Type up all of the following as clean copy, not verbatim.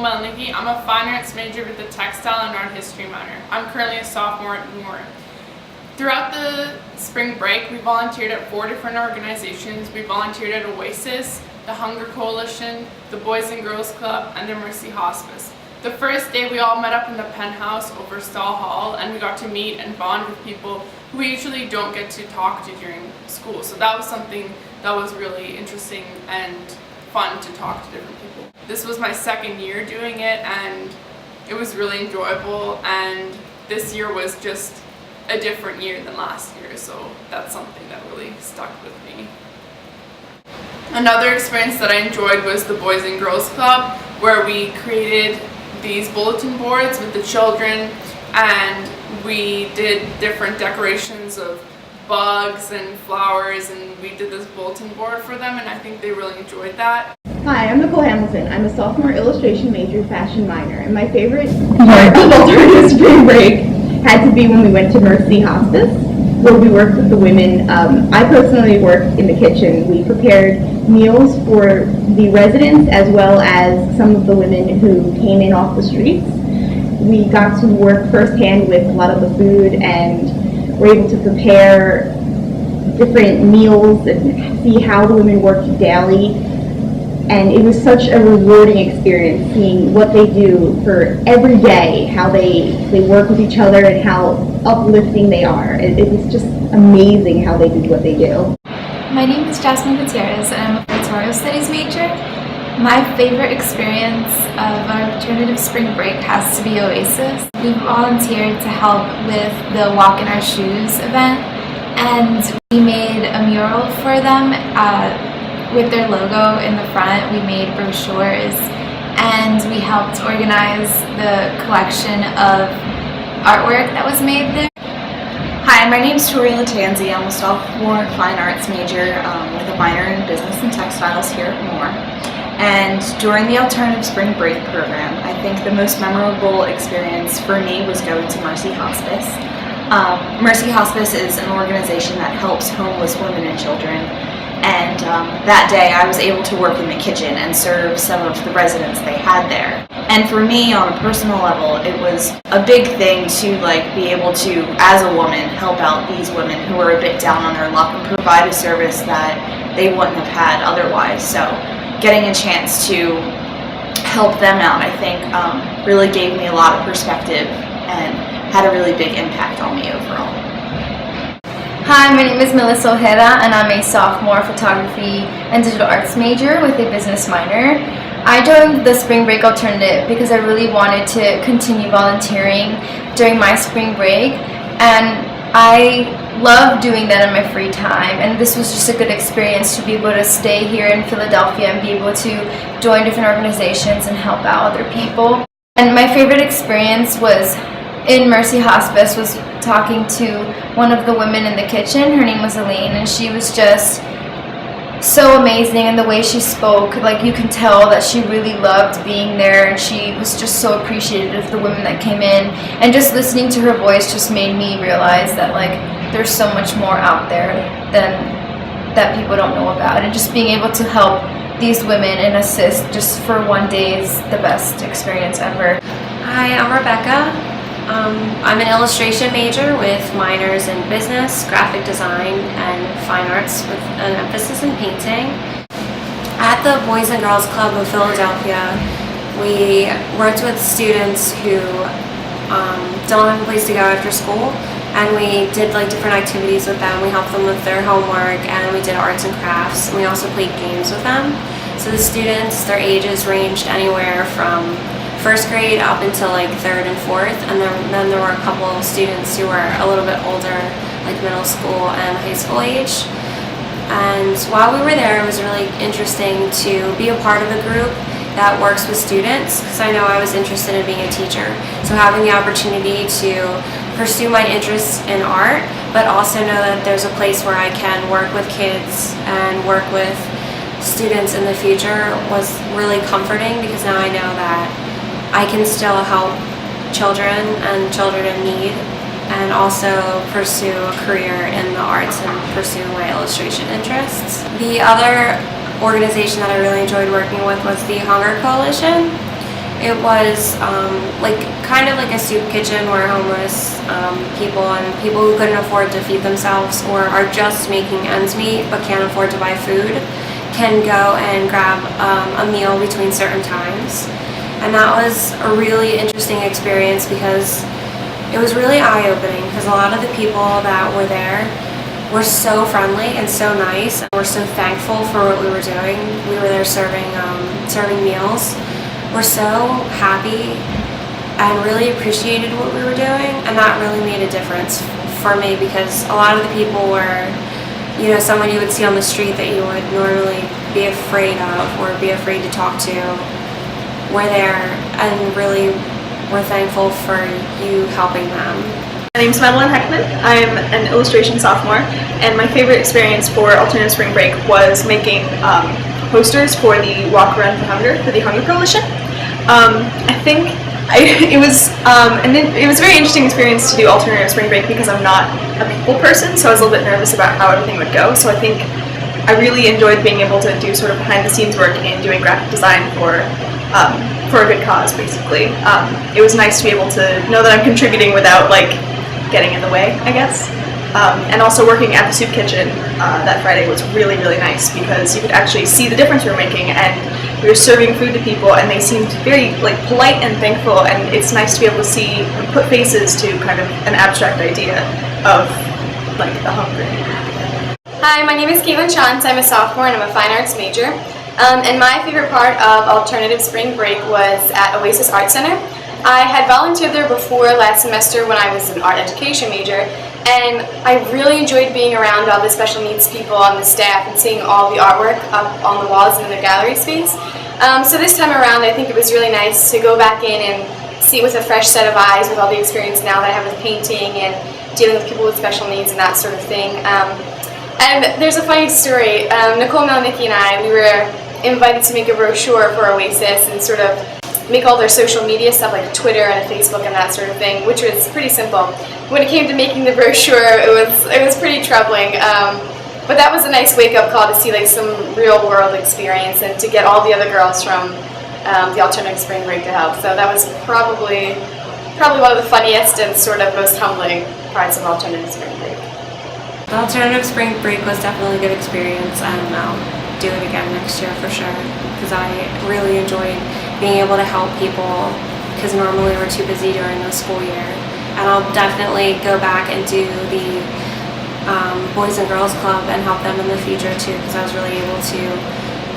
Melnicki. I'm a fine arts major with a textile and art history minor. I'm currently a sophomore at Moore. Throughout the spring break, we volunteered at 4 different organizations. We volunteered at Oasis, the Hunger Coalition, the Boys and Girls Club, and the Mercy Hospice. The first day we all met up in the penthouse over Stall Hall, and we got to meet and bond with people who we usually don't get to talk to during school. So that was something that was really interesting and fun to talk to different people. This was my second year doing it, and it was really enjoyable, and this year was just a different year than last year, so that's something that really stuck with me. Another experience that I enjoyed was the Boys and Girls Club, where we created these bulletin boards with the children, and we did different decorations of bugs and flowers, and we did this bulletin board for them, and I think they really enjoyed that. Hi, I'm Nicole Hamilton. I'm a sophomore illustration major, fashion minor, and my favorite part of alternative spring break had to be when we went to Mercy Hospice, where we worked with the women. I personally worked in the kitchen. We prepared meals for the residents as well as some of the women who came in off the streets. We got to work firsthand with a lot of the food and were able to prepare different meals and see how the women worked daily. And it was such a rewarding experience seeing what they do for every day, how they work with each other and how uplifting they are. It was just amazing how they do what they do. My name is Jasmine Gutierrez and I'm a pictorial studies major. My favorite experience of our alternative spring break has to be Oasis. We volunteered to help with the Walk in Our Shoes event, and we made a mural for them with their logo in the front. We made brochures, and we helped organize the collection of artwork that was made there. Hi, my name is Tori Latanzi. I'm a sophomore fine arts major with a minor in business and textiles here at Moore. And during the alternative spring break program, I think the most memorable experience for me was going to Mercy Hospice. Mercy Hospice is an organization that helps homeless women and children. And that day I was able to work in the kitchen and serve some of the residents they had there. And for me, on a personal level, it was a big thing to be able to, as a woman, help out these women who were a bit down on their luck and provide a service that they wouldn't have had otherwise. So getting a chance to help them out, I think, really gave me a lot of perspective and had a really big impact on me overall. Hi, my name is Melissa Ojeda and I'm a sophomore photography and digital arts major with a business minor. I joined the Spring Break Alternative because I really wanted to continue volunteering during my spring break, and I love doing that in my free time, and this was just a good experience to be able to stay here in Philadelphia and be able to join different organizations and help out other people. And my favorite experience was in Mercy Hospice was talking to one of the women in the kitchen. Her name was Elaine, and she was just so amazing, and the way she spoke, you can tell that she really loved being there, and she was just so appreciative of the women that came in, and just listening to her voice just made me realize that there's so much more out there that people don't know about, and just being able to help these women and assist just for one day is the best experience ever. Hi, I'm Rebecca. I'm an illustration major with minors in business, graphic design, and fine arts with an emphasis in painting. At the Boys and Girls Club of Philadelphia, we worked with students who don't have a place to go after school, and we did different activities with them. We helped them with their homework, and we did arts and crafts, and we also played games with them. So the students, their ages ranged anywhere from first grade up until 3rd and 4th, and then there were a couple of students who were a little bit older, middle school and high school age. And while we were there, it was really interesting to be a part of a group that works with students, because I know I was interested in being a teacher. So having the opportunity to pursue my interests in art, but also know that there's a place where I can work with kids and work with students in the future was really comforting, because now I know that I can still help children and children in need, and also pursue a career in the arts and pursue my illustration interests. The other organization that I really enjoyed working with was the Hunger Coalition. It was kind of like a soup kitchen where homeless people and people who couldn't afford to feed themselves or are just making ends meet but can't afford to buy food can go and grab a meal between certain times. And that was a really interesting experience because it was really eye-opening, because a lot of the people that were there were so friendly and so nice, and we're so thankful for what we were doing. We were there serving meals. We're so happy and really appreciated what we were doing, and that really made a difference for me, because a lot of the people were, someone you would see on the street that you would normally be afraid of or be afraid to talk to. We're there and really we're thankful for you helping them. My name's Madeline Heckman. I'm an illustration sophomore, and my favorite experience for Alternative Spring Break was making posters for the Walk Around for Hunger for the Hunger Coalition. It was a very interesting experience to do Alternative Spring Break because I'm not a people person, so I was a little bit nervous about how everything would go. So I think I really enjoyed being able to do sort of behind the scenes work in doing graphic design for a good cause, basically. It was nice to be able to know that I'm contributing without getting in the way, I guess. And also working at the soup kitchen that Friday was really, really nice because you could actually see the difference we were making, and we were serving food to people and they seemed very polite and thankful, and it's nice to be able to see and put faces to kind of an abstract idea of the hungry. Hi, my name is Caitlin Chance. I'm a sophomore and I'm a fine arts major. And my favorite part of Alternative Spring Break was at Oasis Art Center. I had volunteered there before last semester when I was an art education major, and I really enjoyed being around all the special needs people on the staff and seeing all the artwork up on the walls in their gallery space. So this time around I think it was really nice to go back in and see it with a fresh set of eyes with all the experience now that I have with painting and dealing with people with special needs and that sort of thing. And there's a funny story. Nicole, Melnicki, and I, we were invited to make a brochure for Oasis and sort of make all their social media stuff like Twitter and Facebook and that sort of thing, which was pretty simple. When it came to making the brochure, it was pretty troubling. But that was a nice wake-up call to see some real-world experience and to get all the other girls from the Alternative Spring Break to help. So that was probably one of the funniest and sort of most humbling parts of Alternative Spring Break. The Alternative Spring Break was definitely a good experience, and I'll do it again next year for sure, because I really enjoyed being able to help people, because normally we're too busy during the school year. And I'll definitely go back and do the Boys and Girls Club and help them in the future too, because I was really able to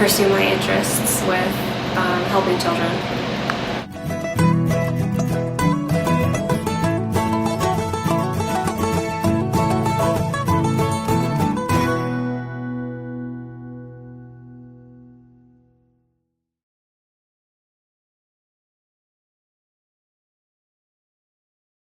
pursue my interests with helping children.